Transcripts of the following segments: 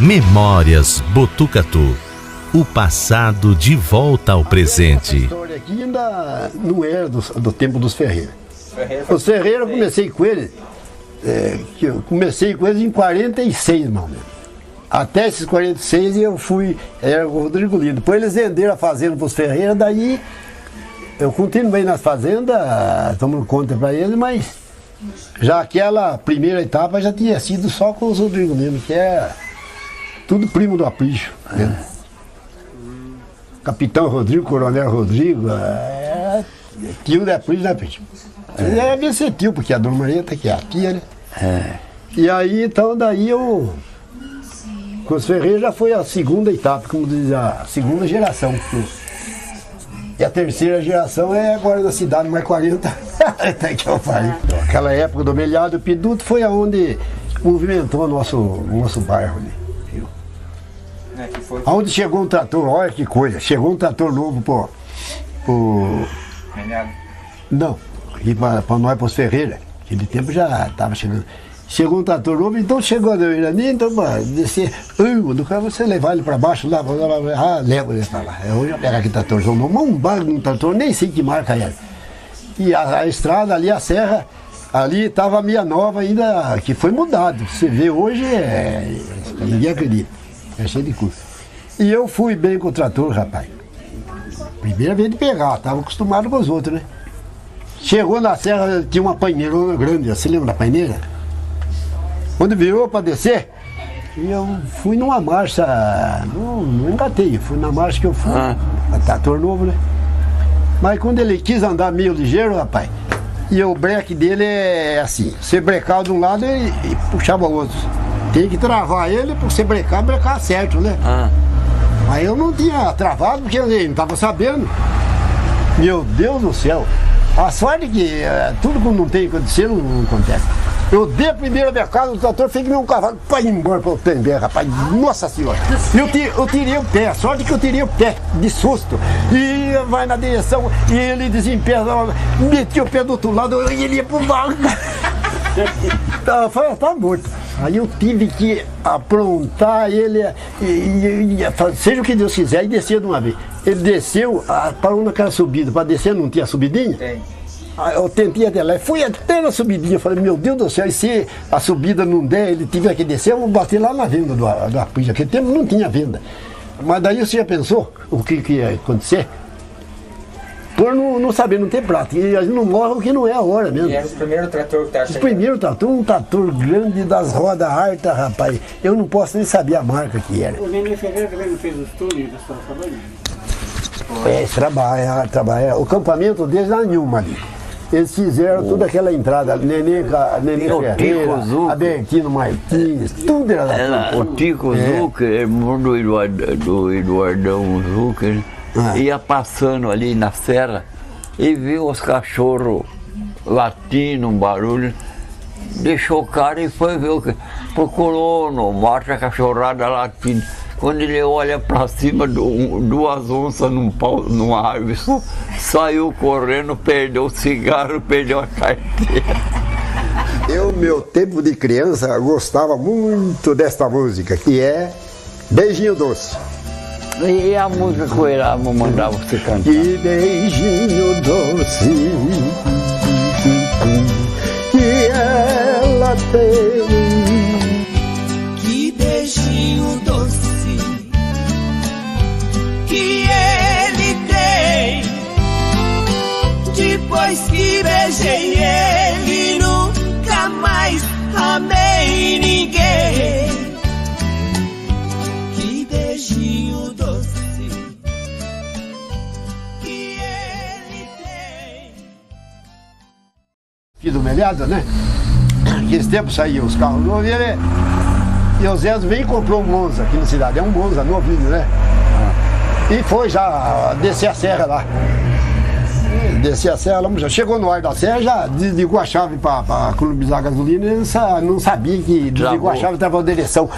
Memórias Botucatu. O passado de volta ao presente. Essa história aqui ainda não era do tempo dos Ferreira. Os Ferreira eu comecei com eles, em 46, mano. Até esses 46 eu fui, era o Rodrigo Lino. Depois eles venderam a fazenda para os Ferreira, daí eu continuei nas fazendas, tomando conta para eles, mas já aquela primeira etapa já tinha sido só com os Rodrigo Lino, que é tudo primo do Aprígio. Né? Capitão Rodrigo, Coronel Rodrigo, tio da Aprígio, né, Aprígio? É bem ser tio, porque a Dona Maria tá aqui, a tia, né? E aí, então, daí eu... Com os Ferreira já foi a segunda etapa, como diz, a segunda geração. E a terceira geração é agora na cidade, mais 40. Até que eu falei. Aquela época do Melhado do Piduto foi aonde movimentou o nosso bairro ali. Aonde chegou um trator, olha que coisa, chegou um trator novo pro Melhado? Não, para nós, para os Ferreira. Aquele tempo já estava chegando. Chegou um trator novo, então chegou a Irani, então para descer, do cara você levar ele para baixo, lá, leva ele para lá. Eu já pegar aquele tratorzão novo, um barco de um trator, nem sei que marca era. E a estrada ali, a serra, ali estava a minha nova ainda, que foi mudado. Você vê hoje, ninguém acredita, é cheio de curso. E eu fui bem com o trator, rapaz. Primeira vez de pegar, estava acostumado com os outros, né? Chegou na serra, tinha uma paineirona grande, você lembra da paineira? Quando virou para descer, eu fui numa marcha, não engatei, fui na marcha que eu fui, trator novo, né? Mas quando ele quis andar meio ligeiro, rapaz, e o breque dele é assim, você brecava de um lado e puxava o outro. Tem que travar ele para você brecar certo, né? Mas eu não tinha travado porque eu não estava sabendo. Meu Deus do céu, a sorte é que tudo que não tem que acontecer não acontece. Eu dei a primeira becada, o trator fez que nem um cavalo para ir embora para o Tembé, rapaz. Nossa senhora! Eu tirei o pé, a sorte é que eu tirei o pé, de susto. E vai na direção, e ele desempenha, meti o pé do outro lado e ele ia pro barco. Tá morto. Aí eu tive que aprontar ele, seja o que Deus quiser, e descer de uma vez. Ele desceu, parou naquela subida, para descer não tinha subidinha? Tem. Eu tentei até lá, fui até na subidinha, falei, meu Deus do céu, e se a subida não der, ele tiver que descer, eu vou bater lá na venda do Aprígio. Naquele tempo não tinha venda. Mas daí você já pensou o que ia acontecer? Por não saber, não ter prática, e a gente não morre o que não é a hora mesmo. E era o primeiro trator que tá chegando? O primeiro trator, um trator grande das rodas hartas, rapaz. Eu não posso nem saber a marca que era. O Nenê Ferreira também não fez os túneis da sua família? Trabalha. O campamento deles lá nenhuma ali. Eles fizeram toda aquela entrada, Nenê Ferreira, Albertino Martins, tudo era lá. O Tico Zucker, irmão do Eduardão Zucker, ia passando ali na serra e viu os cachorros latindo, um barulho, deixou o cara e foi ver o que. Procurou no mato a cachorrada latindo. Quando ele olha para cima, duas onças numa árvore, saiu correndo, perdeu o cigarro, perdeu a carteira. Eu, meu tempo de criança, gostava muito desta música, que é Beijinho Doce. E a música que o Erasmo mandava você cantar? Que beijinho doce que ela tem. Que beijinho doce que ele tem. Depois que beijei ele, nunca mais amei ninguém. Que beijinho doce que ele tem. Aqui do Melhado, né? Naqueles tempos saíam os carros novos e o Zé veio e comprou um Monza aqui na cidade. É um Monza novinho, né? E foi já descer a serra lá. Descer a serra, já chegou no ar da serra, já desligou a chave para economizar a gasolina e não sabia que desligou a chave e estava na direção.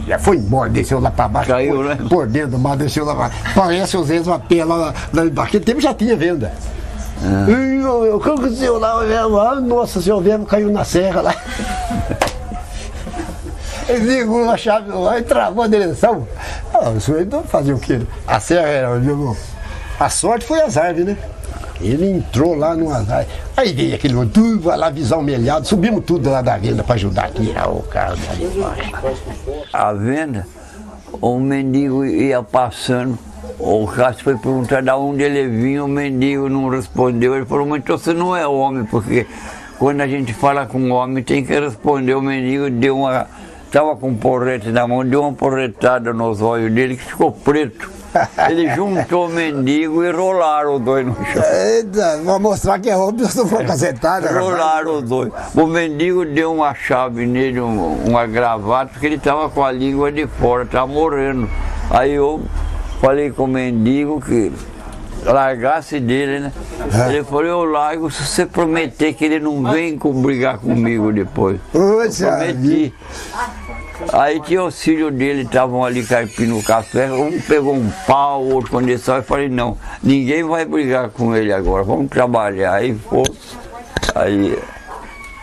Já foi embora, desceu lá para baixo. Caiu, né? Por dentro, mas desceu lá para baixo. Parece os vezes uma pé lá embaixo. Naquele tempo já tinha venda. O que aconteceu lá? Nossa senhora, o verbo caiu na serra lá. Ele ligou a chave lá e travou a direção. O senhor não fazia o quê? A serra era, viu? A sorte foi as árvores, né? Ele entrou lá no azar. Aí veio aquele tudo, vai lá visão melhado, subimos tudo lá da venda para ajudar a tirar o carro dali embaixo. A venda, o mendigo ia passando, o Cássio foi perguntar de onde ele vinha, o mendigo não respondeu. Ele falou, mas então você não é homem, porque quando a gente fala com homem tem que responder. O mendigo deu uma. Estava com um porrete na mão, deu uma porretada nos olhos dele que ficou preto. Ele juntou o mendigo e rolaram os dois no chão. Eita, vou mostrar que é óbvio se não for cacetada. Rolaram os dois. O mendigo deu uma chave nele, uma gravata, porque ele estava com a língua de fora, estava morrendo. Aí eu falei com o mendigo que largasse dele, né? Ele falou, eu largo se você prometer que ele não vem brigar comigo depois. Eu prometi. Aí tinha o filho dele, estavam ali carpindo o café, um pegou um pau, o outro condição, eu falei, não, ninguém vai brigar com ele agora, vamos trabalhar. Aí foi,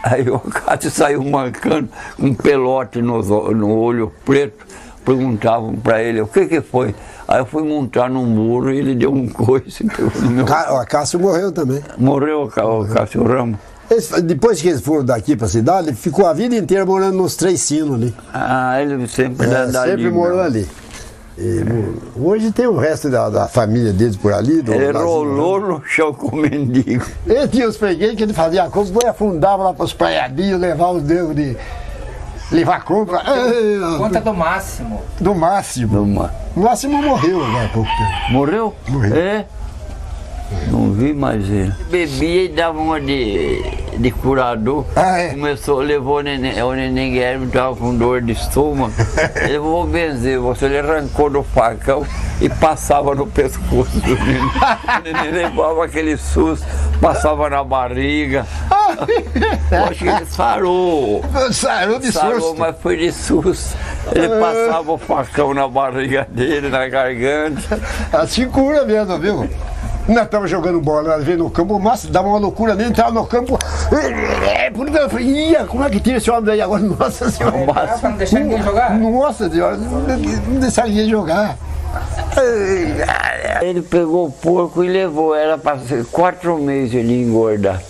aí o Cássio saiu mancando, um pelote no olho preto, perguntavam para ele, o que foi? Aí eu fui montar num muro e ele deu um coice. O Cássio morreu também. Morreu o Cássio Ramos. Depois que eles foram daqui para a cidade, ele ficou a vida inteira morando nos Três Sinos ali. Ah, ele sempre sempre morou ali. E, hoje tem o resto da família deles por ali. Ele rolou no chão com o mendigo. Ele tinha os fregueses que ele fazia compra, afundava lá para os praiadinhos, levava os dedos de levar compra. Conta do Máximo. Do Máximo. O Máximo morreu agora há pouco tempo. Morreu? Morreu. É? Não vi mais ele. Bebia e dava uma de curador. Começou, levou o neném Guilherme, estava com dor de estômago. Ele vou benzer você, ele arrancou do facão e passava no pescoço do neném. O neném levava aquele susto, passava na barriga. Eu acho que ele sarou. Sarou de susto. Mas foi de susto. Ele passava o facão na barriga dele, na garganta. Assim cura mesmo, viu? Nós estávamos jogando bola, nós veio no campo, o Márcio dava uma loucura nele, entrava no campo. Porque eu falei, como é que tira esse homem daí agora? Nossa senhora. Para não deixar ninguém jogar? Nossa senhora, não deixar ninguém jogar. Ele pegou o porco e levou, era para 4 meses ele ia engordar.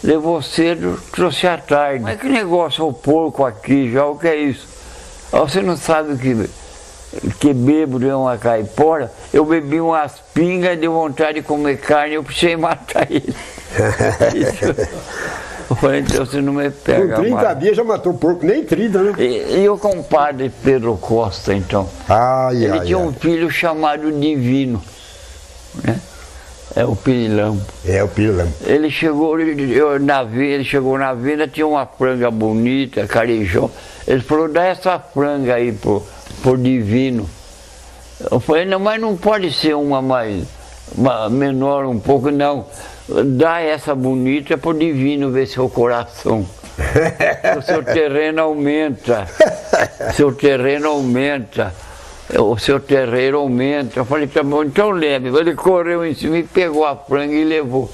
Levou cedo, trouxe à tarde. Mas que negócio é o porco aqui já, o que é isso? Você não sabe que bêbado é uma caipora? Eu bebi umas pingas, deu vontade de comer carne, eu precisei matar ele. Eu falei, então você não me pega. Com 30 dias já matou porco, nem 30, né? E o compadre Pedro Costa, então? Ele tinha um filho chamado Divino, né? É o Pirilamo. É o Pirilamo. Ele chegou na venda, tinha uma franga bonita, carijó. Ele falou, dá essa franga aí por Divino. Eu falei, não, mas não pode ser uma menor um pouco, não. Dá essa bonita por Divino ver seu coração. O seu terreno aumenta. Seu terreno aumenta. O seu terreiro aumenta. Eu falei, tá bom, então leve. Ele correu em cima e pegou a franga e levou.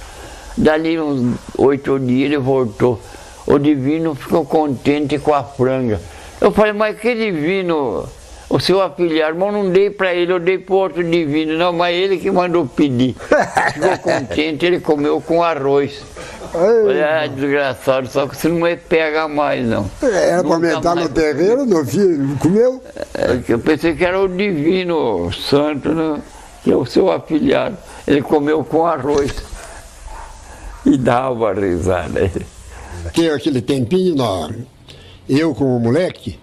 Dali uns 8 dias ele voltou. O Divino ficou contente com a franga. Eu falei, mas que Divino? O seu afilhado, mas eu não dei para ele, eu dei para outro Divino. Não, mas ele que mandou pedir. Ficou contente, ele comeu com arroz. Falei, desgraçado, só que você não me pega mais, não. Era para aumentar no terreiro, meu filho, comeu? Eu pensei que era o Divino Santo, né? Que é o seu afilhado. Ele comeu com arroz. E dava risada. Que aquele tempinho, eu como moleque,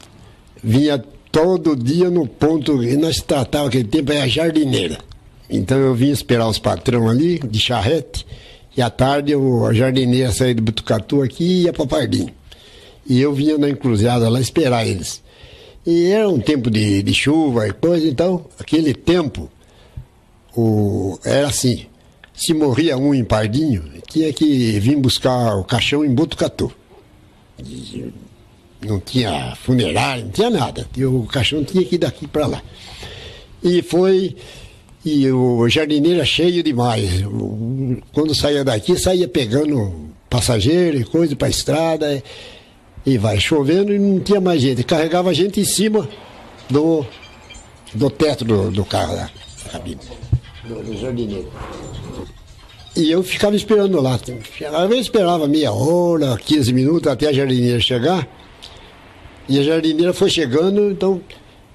vinha todo dia no ponto, e nós tratávamos aquele tempo, era jardineira. Então eu vinha esperar os patrão ali, de charrete, e à tarde a jardineira saía de Butucatu aqui e ia para Pardinho. E eu vinha na encruzilhada lá esperar eles. E era um tempo de chuva e coisa, então aquele tempo era assim, se morria um em Pardinho, tinha que vir buscar o caixão em Butucatu. Não tinha funerário, não tinha nada. O caixão tinha que ir daqui para lá. E o jardineiro era cheio demais. Quando saía daqui, saía pegando passageiro e coisa para a estrada. E vai chovendo e não tinha mais gente. Carregava a gente em cima do teto do carro lá, cabine, do jardineiro. E eu ficava esperando lá. Às vezes esperava meia hora, 15 minutos até a jardineira chegar. E a jardineira foi chegando, então,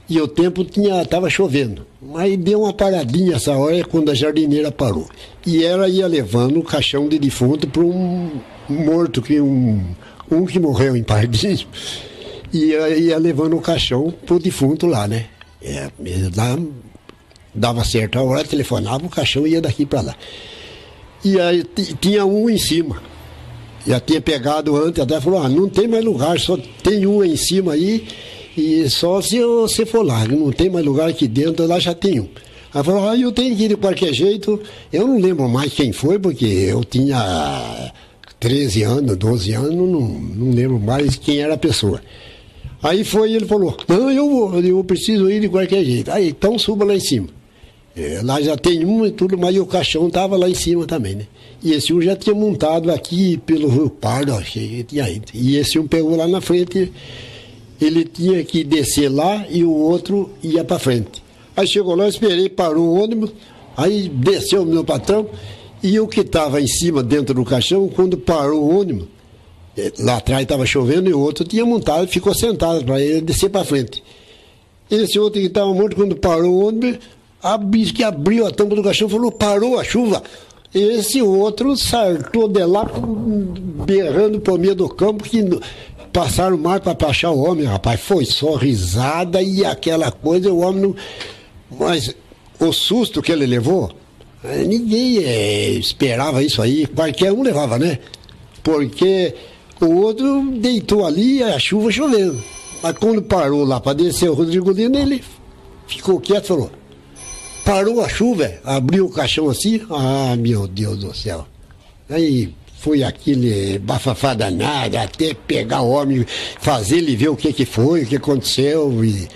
e o tempo estava chovendo. Aí deu uma paradinha essa hora quando a jardineira parou. E ela ia levando o caixão de defunto para um morto, um que morreu em Pardinho. E ia levando o caixão para o defunto lá, né? Dava certo a hora, telefonava, o caixão ia daqui para lá. E aí tinha um em cima. Já tinha pegado antes, até falou, não tem mais lugar, só tem um em cima aí, e só se você for lá, não tem mais lugar aqui dentro, lá já tem um. Ela falou, eu tenho que ir de qualquer jeito, eu não lembro mais quem foi, porque eu tinha 13 anos, 12 anos, não lembro mais quem era a pessoa. Aí foi, ele falou, não, eu preciso ir de qualquer jeito. Aí, então suba lá em cima. Lá já tem um e tudo, mas o caixão estava lá em cima também, né? E esse um já tinha montado aqui pelo Rio Pardo, achei que tinha ido. E esse um pegou lá na frente, ele tinha que descer lá e o outro ia para frente. Aí chegou lá, eu esperei, parou o ônibus, aí desceu o meu patrão, e o que estava em cima, dentro do caixão, quando parou o ônibus, lá atrás estava chovendo e o outro tinha montado, ficou sentado para ele descer para frente. Esse outro que estava morto, quando parou o ônibus, que abriu a tampa do caixão, falou, parou a chuva. Esse outro saltou de lá, berrando por meio do campo, que passaram mais para achar o homem, rapaz. Foi só risada e aquela coisa, o homem não... Mas o susto que ele levou, ninguém esperava isso aí, qualquer um levava, né? Porque o outro deitou ali e a chuva chovendo. Mas quando parou lá para descer o Rodrigo Lino, ele ficou quieto e falou, parou a chuva, abriu o caixão assim, meu Deus do céu. Aí foi aquele bafafá danado, até pegar o homem, fazer ele ver o que foi, o que aconteceu. E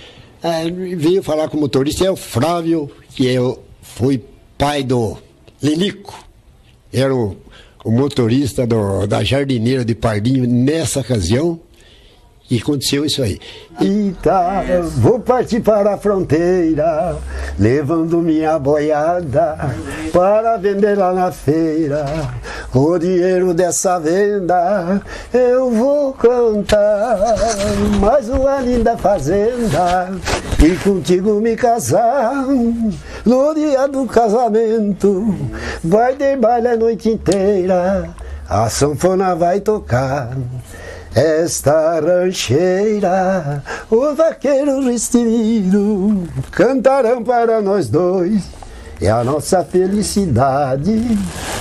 veio falar com o motorista, é o Flávio, que foi pai do Lilico. Era o motorista da jardineira de Pardinho nessa ocasião. E aconteceu isso aí. Então, vou partir para a fronteira, levando minha boiada para vender lá na feira. O dinheiro dessa venda eu vou cantar mais uma linda fazenda e contigo me casar. No dia do casamento vai ter baile a noite inteira, a sanfona vai tocar. Esta rancheira, o vaqueiro Ristimiro cantarão para nós dois. É a nossa felicidade,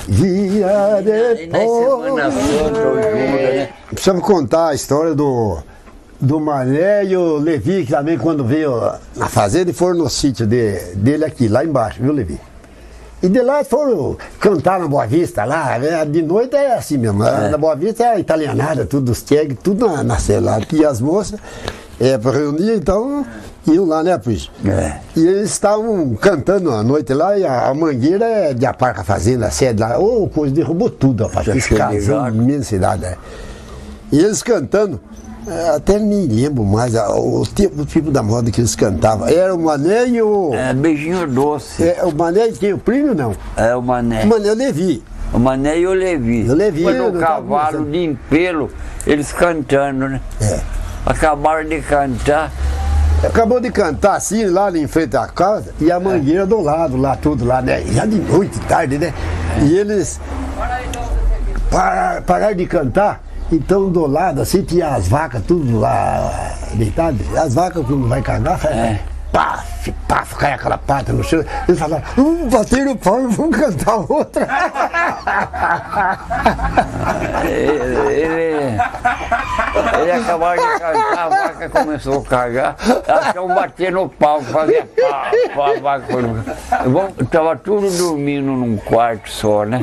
dia depois. Precisamos contar a história do Mané e o Levi, que também quando veio na fazenda e foram no sítio dele aqui, lá embaixo, viu, Levi? E de lá foram cantar na Boa Vista, lá, né? De noite é assim mesmo, na Boa Vista é italianada, tudo, os tchegues, tudo na cela. E as moças, para reunir, então, iam lá, né, pois? E eles estavam cantando à noite lá, e a Mangueira é de Aparca Fazenda, a sede lá, coisa derrubou tudo, rapaz, fiz casão, imensidade, E eles cantando, até nem lembro mais o tipo da moda que eles cantavam. Era o Mané e o... Beijinho Doce. O Mané e quem? O primo não? É o Mané. O Mané e o Levi. O Mané e o Levi. O Levi. Foi no cavalo de Empelo, eles cantando, né? Acabaram de cantar. Acabou de cantar assim, lá em frente à casa, e a Mangueira do lado, lá tudo lá, né? Já de noite, tarde, né? E eles pararam de cantar. Então, do lado, assim, tinha as vacas, tudo lá deitadas. As vacas, quando vai cagar, paf, cai aquela pata no chão. Eles falaram, bateram o pau e vamos cantar outra. Ele acabou de cantar, a vaca começou a cagar, elas iam bater no pau, fazia pá, a vaca foi no... Tava tudo dormindo num quarto só, né?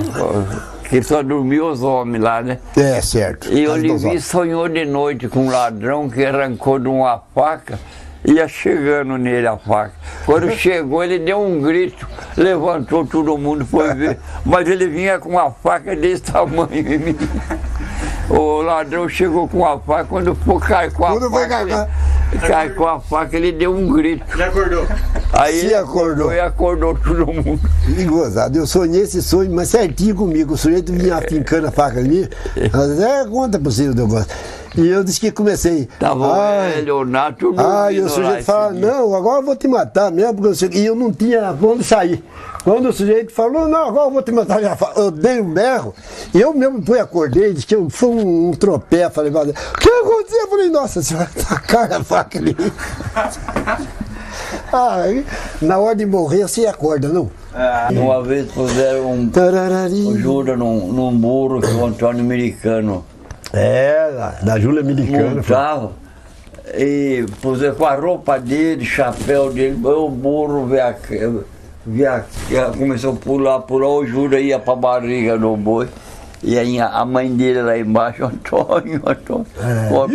Que só dormiu os homens lá, né? Certo. E o Levi sonhou de noite com um ladrão que arrancou de uma faca, ia chegando nele a faca. Quando chegou, ele deu um grito, levantou, todo mundo foi ver, mas ele vinha com uma faca desse tamanho em mim. O ladrão chegou com a faca, quando for cair com a Quando foi faca, cai com a faca, ele deu um grito. Já acordou? Aí Se ele acordou. E acordou todo mundo. Que gozado, eu sonhei esse sonho, mas certinho comigo. O sujeito vinha fincando a faca ali, conta pro seu negócio. E eu disse que comecei. Tava Leonardo. E o sujeito fala, não, agora eu vou te matar mesmo, porque e eu não tinha onde sair. Quando o sujeito falou, não, agora eu vou te matar, eu dei um berro, e eu mesmo acordei, disse que foi um tropé, falei, o que aconteceu? Eu falei, nossa senhora, tacaram a faca ali. Na hora de morrer você acorda, não? Uma vez puseram um jura num burro que o Antônio Americano. Da Júlia Americana. Montava, e puseram com a roupa dele, chapéu dele, o burro começou a pular, o Jura ia pra barriga do boi. E aí a mãe dele lá embaixo, Antônio,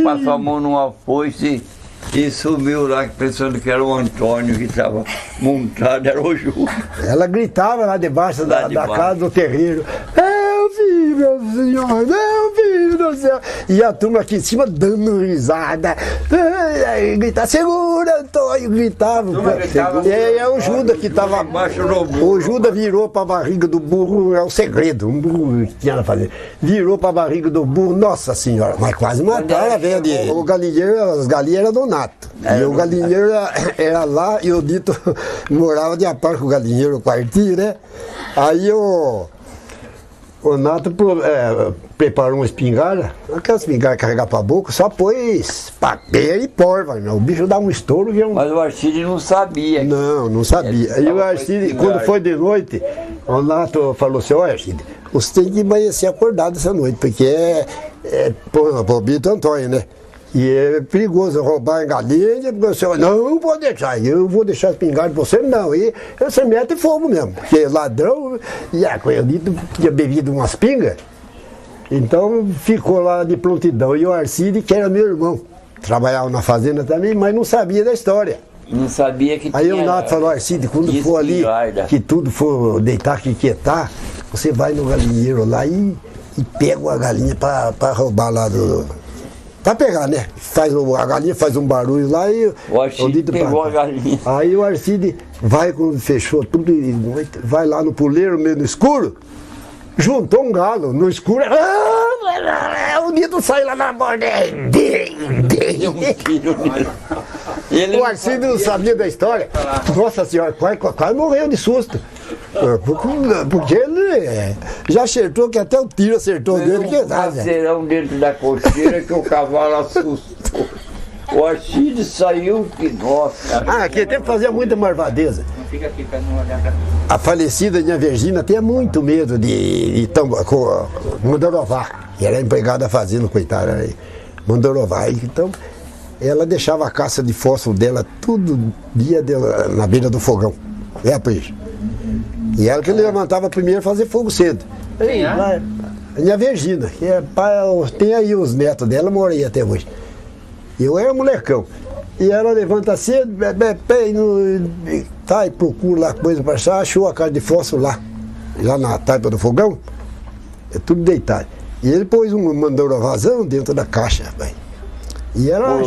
passou a mão numa foice e subiu lá pensando que era o Antônio que estava montado, era o Jura. Ela gritava lá debaixo da casa do terreiro. Meu filho, meu senhor, meu filho do céu. E a turma aqui em cima dando risada. Gritava, segura, Antônio, gritava. E é o Judas que estava abaixo do burro. O Judas virou para a barriga do burro, é o segredo, um burro que tinha na fazenda. Virou para a barriga do burro, nossa senhora, mas quase mataram a velha dele. O galinheiro, as galinhas eram do Nato. E o galinheiro era lá e o Dito morava de apar com o galinheiro, o quartinho, né? Aí o Nato preparou uma espingarda, aquela espingarda carregar para a boca, só pôs papel e porva. O bicho dá um estouro. Mas o Arcídio não sabia. Não sabia. Aí o Arcídio, quando foi de noite, o Nato falou assim, ó Arcídio, você tem que amanhecer acordado essa noite, porque é pro Bito Antônio, né? E é perigoso roubar em galinha, porque o senhor, não vou deixar, eu vou deixar espingarda de você, não. E você mete fogo mesmo, porque ladrão, e a Coelhito tinha bebido umas pingas, então ficou lá de prontidão. E o Arcídio, que era meu irmão, trabalhava na fazenda também, mas não sabia da história. Não sabia que Aí tinha. o Nato falou, Arcídio, quando for ali, que tudo for deitar, que quietar, você vai no galinheiro lá e pega a galinha para roubar lá do... Pra pegar, né? A galinha faz um barulho lá e... O Arcídio pegou a galinha. Aí o Arcídio vai, quando fechou tudo, vai lá no puleiro, meio no escuro, juntou um galo no escuro. O Nito sai lá na borda. O Arcídio não sabia da história. Nossa senhora, quase morreu de susto. Porque ele já acertou, que até o tiro acertou dele. Um parceirão dentro da cocheira que o cavalo assustou. O Arcídio saiu que, nossa. Aquele tempo fazia muita marvadeza. Não fica aqui pra não olhar pra... A falecida Dona Virgínia tinha muito medo de Mandorová, que era empregada da fazenda, coitada, Mandorová. Então, ela deixava a caça de fósforo dela todo dia na beira do fogão. Peixe. E ela que levantava primeiro fazer fogo cedo. Quem é? A Dona Virgínia, que tem aí os netos dela, moram aí até hoje. Eu era molecão. E ela levanta cedo, e procura lá coisa para achar, achou a casa de fósforo lá na taipa do fogão, é tudo deitado. E ele pôs um mandorovazão dentro da caixa, rapaz. E ela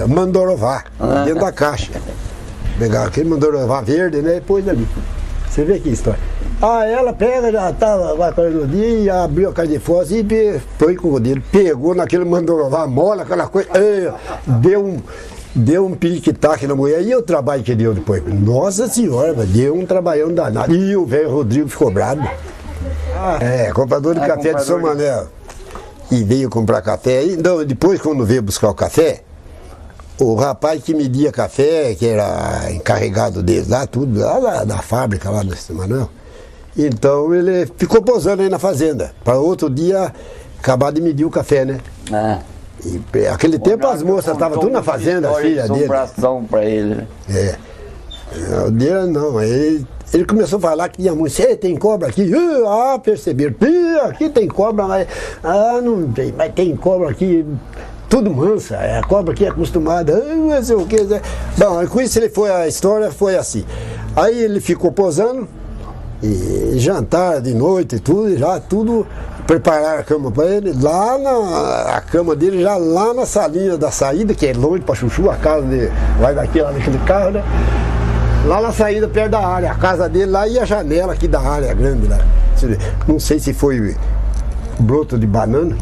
mandorová dentro da caixa. Pegaram aquele mandorová verde, né, e pôs ali. Você vê que história. Ela pega, já estava lá no dia, e abriu a caixa de fósforo e põe com o dedo, pegou naquele mandorová, mola, aquela coisa, deu um piriquitaque na mulher, e o trabalho que deu depois? Nossa senhora, deu um trabalhão danado. E o velho Rodrigo ficou bravo. Comprador de café de São Manuel. E veio comprar café. Então, depois, quando veio buscar o café, o rapaz que media café, que era encarregado dele lá, tudo, lá da fábrica, lá do São Manuel, então ele ficou posando aí na fazenda, para outro dia acabar de medir o café, né? E aquele tempo as moças estavam tudo na fazenda, a filha dele. Pra ele, né? O dele não, ele começou a falar que tinha muito, tem cobra aqui? Perceberam, aqui tem cobra, mas não tem, mas tem cobra aqui, tudo mansa, a cobra aqui é acostumada, não sei o que. Bom, com isso a história foi assim. Aí ele ficou posando, e jantar de noite e tudo, já tudo prepararam a cama para ele, a cama dele já lá na salinha da saída, que é longe para Chuchu, a casa dele, vai daqui lá naquele carro, né? Lá na saída, perto da área, a casa dele lá e a janela aqui da área grande lá. Não sei se foi broto de banana,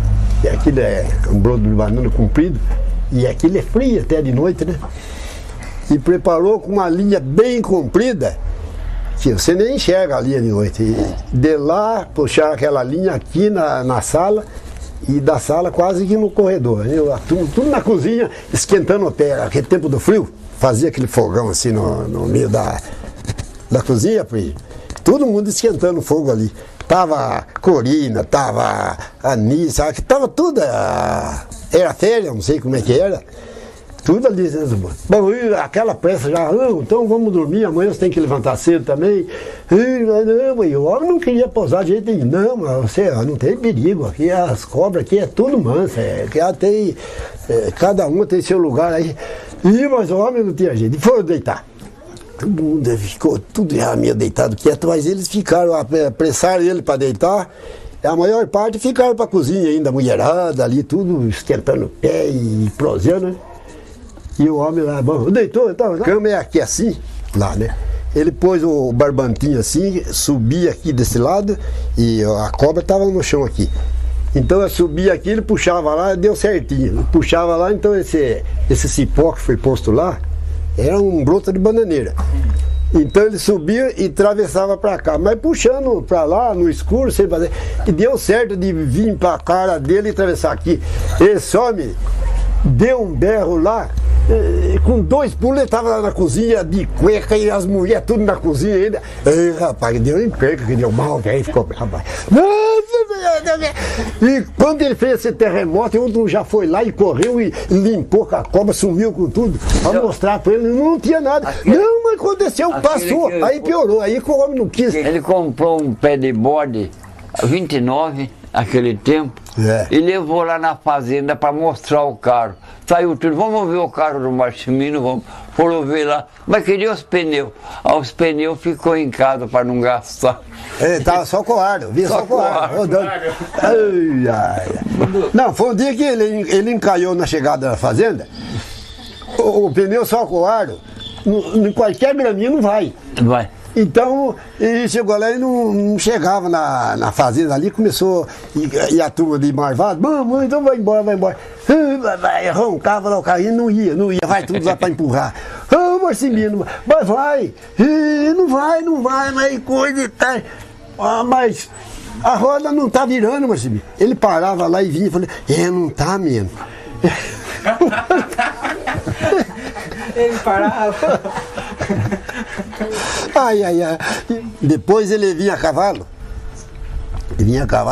e aquilo é um broto de banana comprido, e aquilo é frio até de noite, né? E preparou com uma linha bem comprida, que você nem enxerga a linha de noite. E de lá, puxaram aquela linha aqui na sala, e da sala quase que no corredor. Tudo na cozinha, esquentando o pé, aquele tempo do frio. Fazia aquele fogão assim no meio da cozinha, todo mundo esquentando fogo ali. Tava Corina, tava Anissa, tava tudo, era férias, não sei como é que era, tudo ali. Bom, aquela pressa já, então vamos dormir, amanhã você tem que levantar cedo também. Não, e o homem não queria pousar de jeito nenhum. Não, mas você não tem perigo, aqui as cobras aqui é tudo mansa, cada uma tem seu lugar aí. Mas o homem não tinha jeito, e foram deitar. Todo mundo ficou tudo meio deitado quieto, mas eles ficaram, apressaram ele para deitar. A maior parte ficaram para a cozinha ainda, mulherada ali, tudo esquentando o pé e proseando, né? E o homem lá, bom, deitou, então, a cama é aqui assim, lá, né? Ele pôs o barbantinho assim, subia aqui desse lado e a cobra estava no chão aqui. Então eu subia aqui, ele puxava lá, deu certinho. Puxava lá, então esse cipó que foi posto lá, era um broto de bananeira. Então ele subia e atravessava para cá, mas puxando para lá, no escuro, sem fazer. E deu certo de vir para a cara dele e atravessar aqui. Esse homem deu um berro lá, com 2 pulos ele estava lá na cozinha de cueca e as mulheres tudo na cozinha ainda. Ei, rapaz, deu em perca, que deu mal, aí ficou, rapaz. E quando ele fez esse terremoto, outro já foi lá e correu e limpou com a cobra, sumiu com tudo, para mostrar para ele, não tinha nada. Não, mas aconteceu, passou, aí piorou, aí que o homem não quis. Ele comprou um pé de bode, 29, aquele tempo, e levou lá na fazenda para mostrar o carro. Saiu tudo, vamos ver o carro do Marchimino, vamos. Foram ver lá, mas queria os pneus. Os pneus ficou em casa para não gastar. Ele tava só coardo, via só coardo. Não, foi um dia que ele encalhou na chegada da fazenda, o pneu só coardo, em qualquer graminha não vai. Vai. Então, ele chegou lá e não chegava na fazenda ali, começou, e a turma de marvado, vamos, então vai embora. Roncava lá o carrinho, não ia, vai tudo lá para empurrar. Marcimino, mas vai, não vai, mas coisa e tal. Mas a roda não tá virando, Marcimino. Ele parava lá e vinha e falava, não tá mesmo. Ele parava. Ai. Depois ele vinha a cavalo.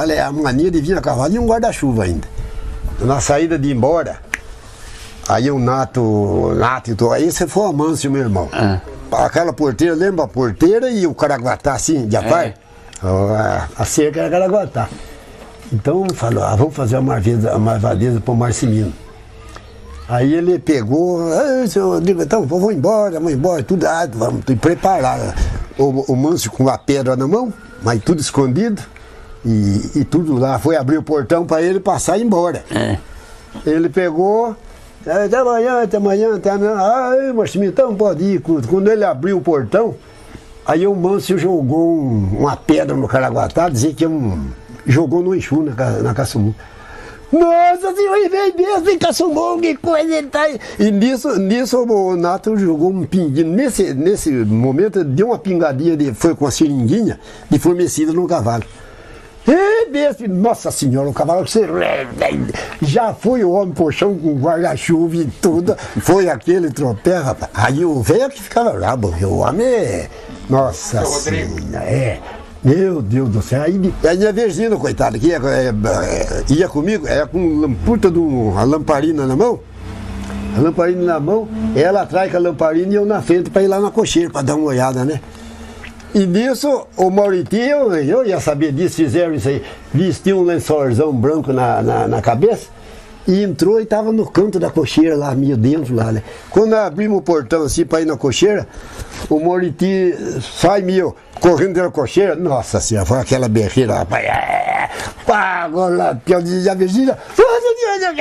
É a mania de vir a cavalo e um guarda-chuva ainda. Na saída de ir embora, aí o Nato, aí você foi a Mâncio, meu irmão. Aquela porteira, lembra a porteira e o caraguatá assim, de apar? A cerca era caraguatá. Então falou, vamos fazer uma marvadeza para o Marcimino. Aí ele pegou, eu digo, então vamos embora, tudo, vamos preparar. O Mâncio com a pedra na mão, mas tudo escondido, e tudo lá, foi abrir o portão para ele passar e ir embora. Ele pegou, até amanhã. Ai, Marcimino, então pode ir. Quando ele abriu o portão, aí o Mâncio jogou uma pedra no caraguatá, dizia que jogou no Exu, na Caçumbu. Nossa senhora, e veio mesmo em Caçumbão, que coisa ele tá aí. E nisso o Nato jogou um pinguinho. Nesse momento, deu uma pingadinha, foi com a seringuinha de formecida no cavalo. E mesmo, nossa senhora, o cavalo já foi o homem pro chão com guarda-chuva e tudo. Foi aquele tropé, rapaz. Aí o velho que ficava brabo, o homem nossa senhora, meu Deus do céu. Aí a minha Virgínia, coitada, que ia comigo, com uma lamparina na mão. A lamparina na mão, ela atrás com a lamparina e eu na frente para ir lá na cocheira, para dar uma olhada, né? E nisso, o Mauritinho, eu ia saber disso, fizeram isso aí, vestiu um lençolzão branco na cabeça E entrou e estava no canto da cocheira lá, meio dentro lá, né? Quando abrimos o portão assim para ir na cocheira, o Moriti sai meio correndo dentro da cocheira. Nossa senhora, foi aquela berreira, rapaz. Agora lá, que eu dizia a Virgínia,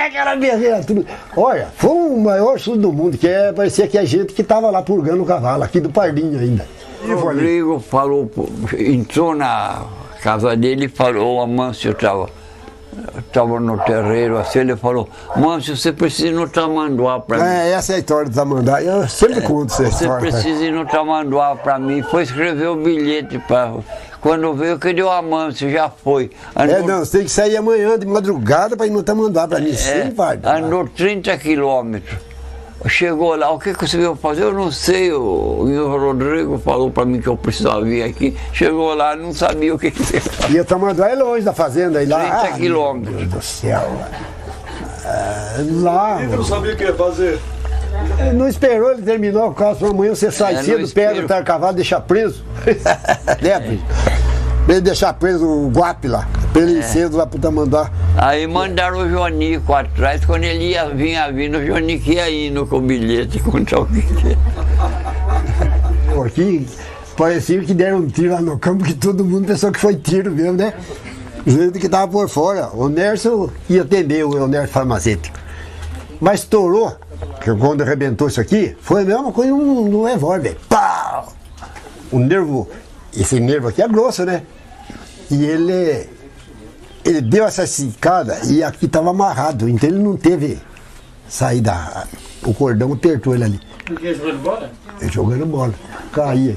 aquela berreira, tudo. Olha, foi o maior susto do mundo, que parecia que a gente que estava lá purgando o cavalo, aqui do Pardinho ainda. O Rodrigo falou, entrou na casa dele e falou, a Mâncio estava no terreiro, assim, ele falou, Mâncio, você precisa ir no Tamanduá para mim. Essa é a história do Tamanduá, eu sempre conto essa história. Você precisa ir no Tamanduá para mim, foi escrever o bilhete para... Quando veio, que deu a Mâncio, já foi. Não, você tem que sair amanhã de madrugada para ir no Tamanduá para mim, sim, pai. Andou 30 quilômetros. Chegou lá, o que você veio fazer? Eu não sei, o Rodrigo falou para mim que eu precisava vir aqui. Chegou lá, não sabia o que ia fazer. E o Tamanduá é longe da fazenda, aí lá. 30 quilômetros. Meu Deus do céu. Lá. Ele não sabia o que ia fazer. Não esperou, ele terminou o caso, amanhã você sai cedo, pega o cavalo, deixa preso. Lembra? Pra ele deixar preso o guape lá, pra ele ir cedo lá pro Tamanduá. Aí mandaram o Jonico atrás, quando ele vinha vindo, o Jonico ia indo com o bilhete, contar o que é. Aqui parecia que deram um tiro lá no campo, que todo mundo pensou que foi tiro mesmo, né? Gente que tava por fora. O Nércio ia atender, o Nércio farmacêutico. Mas estourou, que quando arrebentou isso aqui, foi a mesma coisa no revólver. Pau! O nervo, esse nervo aqui é grosso, né? E ele deu essa esticada e aqui estava amarrado, então ele não teve saída. O cordão apertou ele ali. Porque jogando bola? Ele jogando bola. Caía.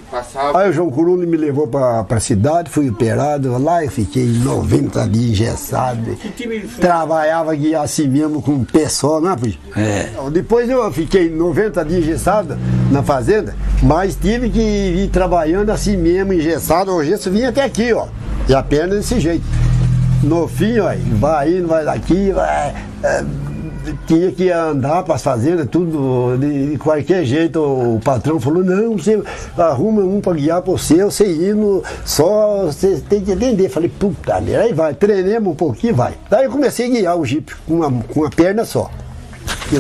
Aí o João Curuli me levou para a cidade, fui operado. Lá eu fiquei 90 dias engessado. Que time foi? Trabalhava aqui assim mesmo com um pé só, não é, filho? Depois eu fiquei 90 dias engessado na fazenda, mas tive que ir trabalhando assim mesmo, engessado. O gesso vinha até aqui, ó. E a perna desse jeito. No fim, ó, vai indo, vai daqui, vai. Tinha que andar para as fazendas, tudo, de qualquer jeito. O patrão falou, não, você arruma um para guiar para você indo, só você tem que entender. Falei, puta merda, aí vai, treinemos um pouquinho, vai. Daí eu comecei a guiar o jipe com uma perna só. E o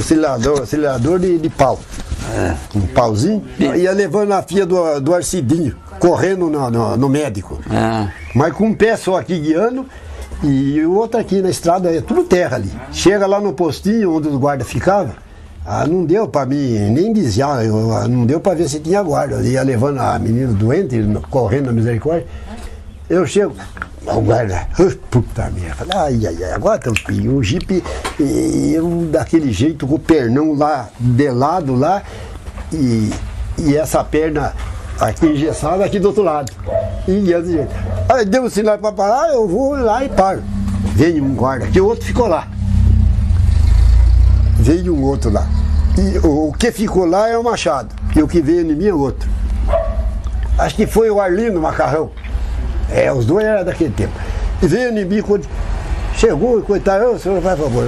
acelerador de pau. Um pauzinho, ia levando a filha do Arcidinho, correndo no médico. Mas com um pé só aqui guiando. E o outro aqui na estrada é tudo terra ali. Chega lá no postinho onde os guardas ficavam, não deu para mim nem desviar, não deu para ver se tinha guarda. Eu ia levando a menina doente, correndo na misericórdia. Eu chego, o guarda, puta merda, falei, ai, agora tá o jipe, eu daquele jeito com o pernão lá, de lado lá, e essa perna aqui engessada aqui do outro lado. E desse jeito. Aí deu um sinal para parar, eu vou lá e paro. Veio um guarda, que o outro ficou lá. Veio um outro lá. E o que ficou lá é o Machado, e o que veio em mim é outro. Acho que foi o Arlindo Macarrão. Os dois eram daquele tempo. E veio em mim, quando chegou, coitado, o senhor vai, por favor,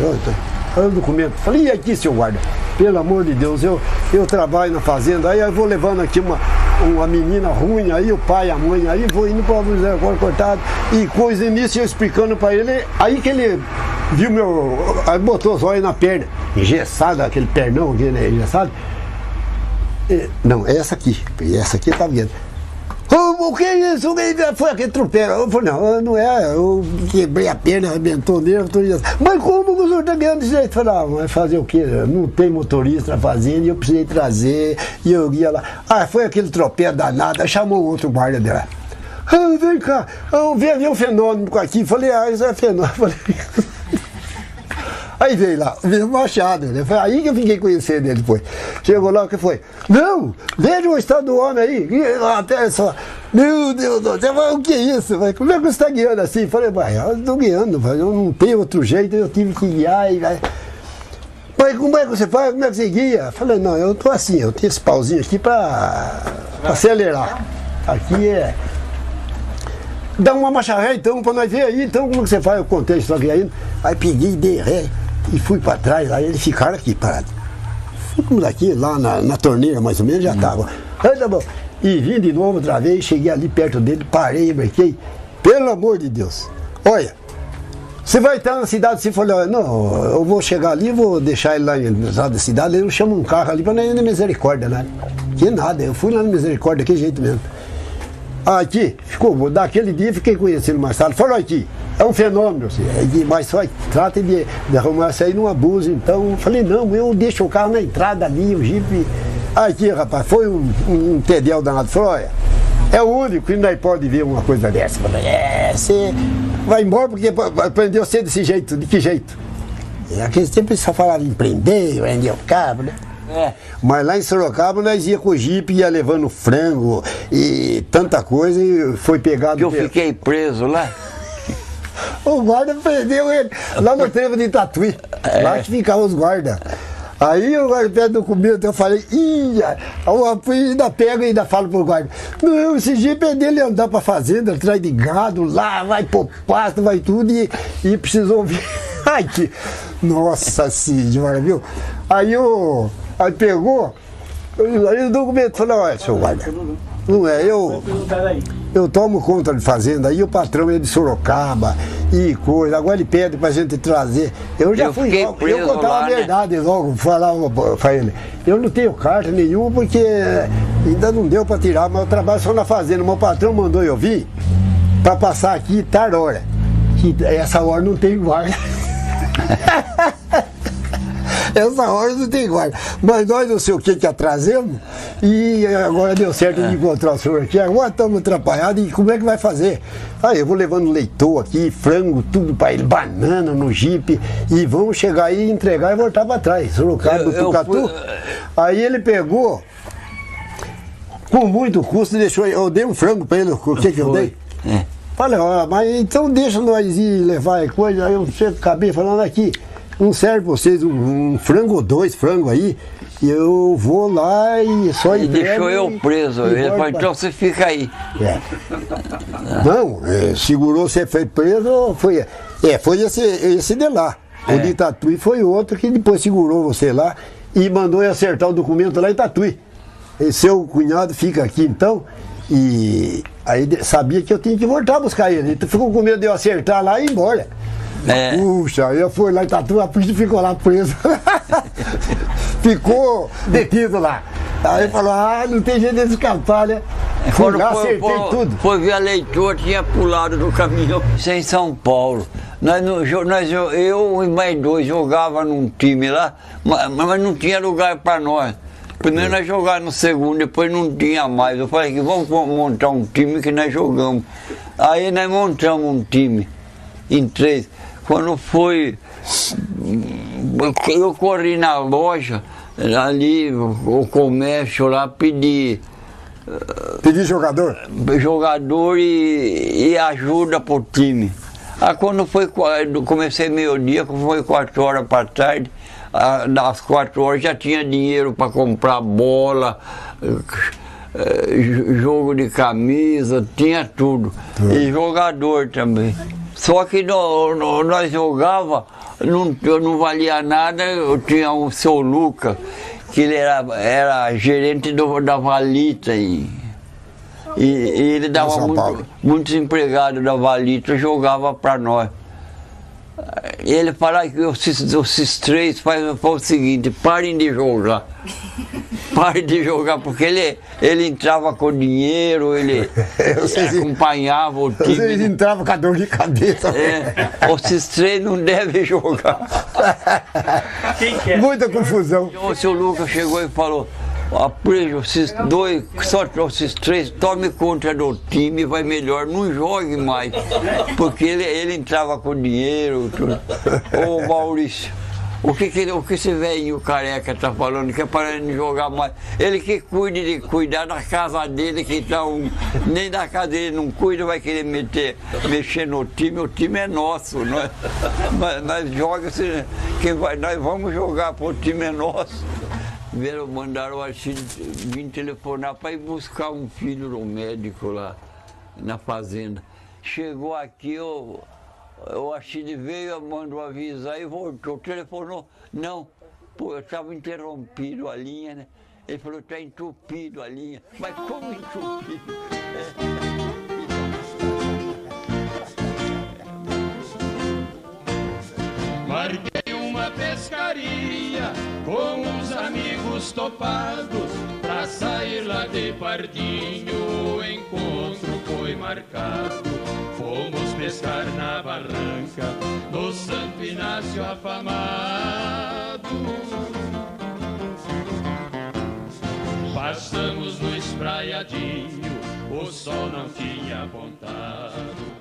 olha o documento. Falei, e aqui, seu guarda? Pelo amor de Deus, eu trabalho na fazenda, aí eu vou levando aqui uma menina ruim, aí o pai e a mãe, aí vou indo para o misericórdia cortado, e coisa nisso eu explicando para ele, aí que ele viu aí botou os olhos na perna, engessado, aquele pernão aqui, né, engessado. Não, é essa aqui tá vendo. O que é isso? Foi aquele tropeiro. Eu falei, não é, eu quebrei a perna, arrebentou nele, mas como o senhor está ganhando desse jeito? Eu falei, mas fazer o quê? Não tem motorista na fazenda, e eu precisei trazer, e eu ia lá. Foi aquele tropeiro danado, aí chamou outro guarda dela. Vem cá, eu vi um fenômeno aqui, falei, isso é fenômeno. Falei, aí veio lá, veio o Machado, né? Foi aí que eu fiquei conhecendo ele depois. Chegou lá, o que foi? Não, veja o estado do homem aí. Até só, meu Deus do céu, o que é isso? Como é que você está guiando assim? Falei, eu estou guiando, eu não tenho outro jeito, eu tive que guiar. Mas como é que você faz? Como é que você guia? Falei, não, eu estou assim, eu tenho esse pauzinho aqui para acelerar. Aqui é... Dá uma marcha ré então, para nós ver aí, então como que você faz? Eu contei a história aí, aí peguei, dei ré e fui para trás, aí eles ficaram aqui parados. Ficamos aqui, lá na torneira mais ou menos, já estava. Aí tá bom. E vim de novo outra vez, cheguei ali perto dele, parei, marquei. Pelo amor de Deus, olha, Você vai estar na cidade, você falou, não, eu vou chegar ali, vou deixar ele lá na cidade, ele chama um carro ali para não ir na Misericórdia, né? Que nada, eu fui lá na Misericórdia, que jeito mesmo. Aqui, ficou, daquele dia fiquei conhecendo o Marcelo, falou aqui, é um fenômeno, assim, mas só trata de arrumar isso aí num abuso, então eu falei, não, eu deixo o carro na entrada ali, o Jeep. Aqui, rapaz, foi um tedel danado, falou, olha, é o único que não pode ver uma coisa dessa. Falei, você vai embora porque aprendeu a ser desse jeito, de que jeito? Naquele tempo eles só falavam em prender, vender o carro, né? Mas lá em Sorocaba nós ia com o Jeep, ia levando frango e tanta coisa e foi pegado. Eu fiquei preso lá. O guarda prendeu ele lá no trevo de Tatuí, lá que ficavam os guardas. Aí o guarda pede documento, eu falei, eu ainda pego e ainda falo pro guarda, não, esse Jeep é dele andar pra fazenda, atrás de gado, lá, vai pôr pasto, vai tudo, e precisou vir. Ai, que... Nossa senhora, viu? Aí pegou, aí o documento falou, olha, seu guarda, não é, eu tomo conta de fazenda, aí o patrão é de Sorocaba e coisa, agora ele pede pra gente trazer. Eu já fui logo, eu contava a verdade, né? Logo, falava pra ele, eu não tenho carta nenhuma porque ainda não deu pra tirar, mas eu trabalho só na fazenda, meu patrão mandou eu vir pra passar aqui tal hora, que essa hora não tem guarda. Essa hora não tem guarda. Mas nós não sei o que atrasamos e agora deu certo de encontrar o senhor aqui. Agora estamos atrapalhados e como é que vai fazer? Aí eu vou levando leitão aqui, frango, tudo para ele, banana no Jeep e vamos chegar aí, entregar e voltar para trás. Sorocaba do Tucatu. Aí ele pegou, com muito custo, deixou. Eu dei um frango para ele. O que eu dei? Falei, ó, mas então deixa nós ir levar a coisa. Aí eu acabei falando aqui. Não serve pra vocês um frango ou 2 frangos aí, e eu vou lá e só e deixou eu preso. Ele falou, então você fica aí. Não, segurou você foi preso, foi esse de lá. O de Tatuí foi outro que depois segurou você lá e mandou eu acertar o documento lá em Tatuí. E seu cunhado fica aqui então, e aí sabia que eu tinha que voltar a buscar ele. Então ficou com medo de eu acertar lá e ir embora. Puxa, eu fui lá em Tatu, a polícia ficou lá preso. Ficou detido lá. Aí falou, não tem jeito de escapar, né? Fui lá, acertei tudo. Foi ver a leitura, tinha pulado do caminhão. Isso é em São Paulo. Eu e mais 2 jogava num time lá, mas não tinha lugar para nós. Primeiro nós jogávamos no segundo, depois não tinha mais. Eu falei que vamos montar um time que nós jogamos. Aí nós montamos um time em 3. Quando foi, eu corri na loja, ali, o comércio lá, pedi jogador? Jogador e ajuda pro time. Aí quando foi, comecei meio-dia, quando foi 4 horas para tarde, das 4 horas já tinha dinheiro para comprar bola, jogo de camisa, tinha tudo. E jogador também. Só que nós jogava, não valia nada. Eu tinha um seu Luca, que ele era gerente da Valita e ele dava muitos empregados da Valita, jogava para nós. Ele falava que esses 3 fazem o seguinte, parem de jogar. Parem de jogar, porque ele entrava com dinheiro, ele acompanhava o time. Ele entrava com a dor de cabeça. Esses 3 não devem jogar. Muita confusão. O seu Lucas chegou e falou, esses 2, só esses 3, tome conta do time, vai melhor, não jogue mais. Porque ele entrava com dinheiro, tudo. Ô Maurício, o que esse velhinho careca tá falando, que é para ele jogar mais? Ele que cuide de cuidar da casa dele, que então nem da casa dele não cuida, vai querer mexer no time, o time é nosso, nós vamos jogar, o time é nosso. Mandaram o Arcílio vir telefonar para ir buscar um filho no médico lá na fazenda. Chegou aqui, o Arcílio veio, mandou avisar e voltou. Telefonou, não, pô, eu estava interrompido a linha, né? Ele falou, está entupido a linha. Mas como entupido? pescaria com uns amigos topados pra sair lá de Pardinho. O encontro foi marcado. Fomos pescar na barranca do Santo Inácio afamado. Passamos no espraiadinho, o sol não tinha apontado.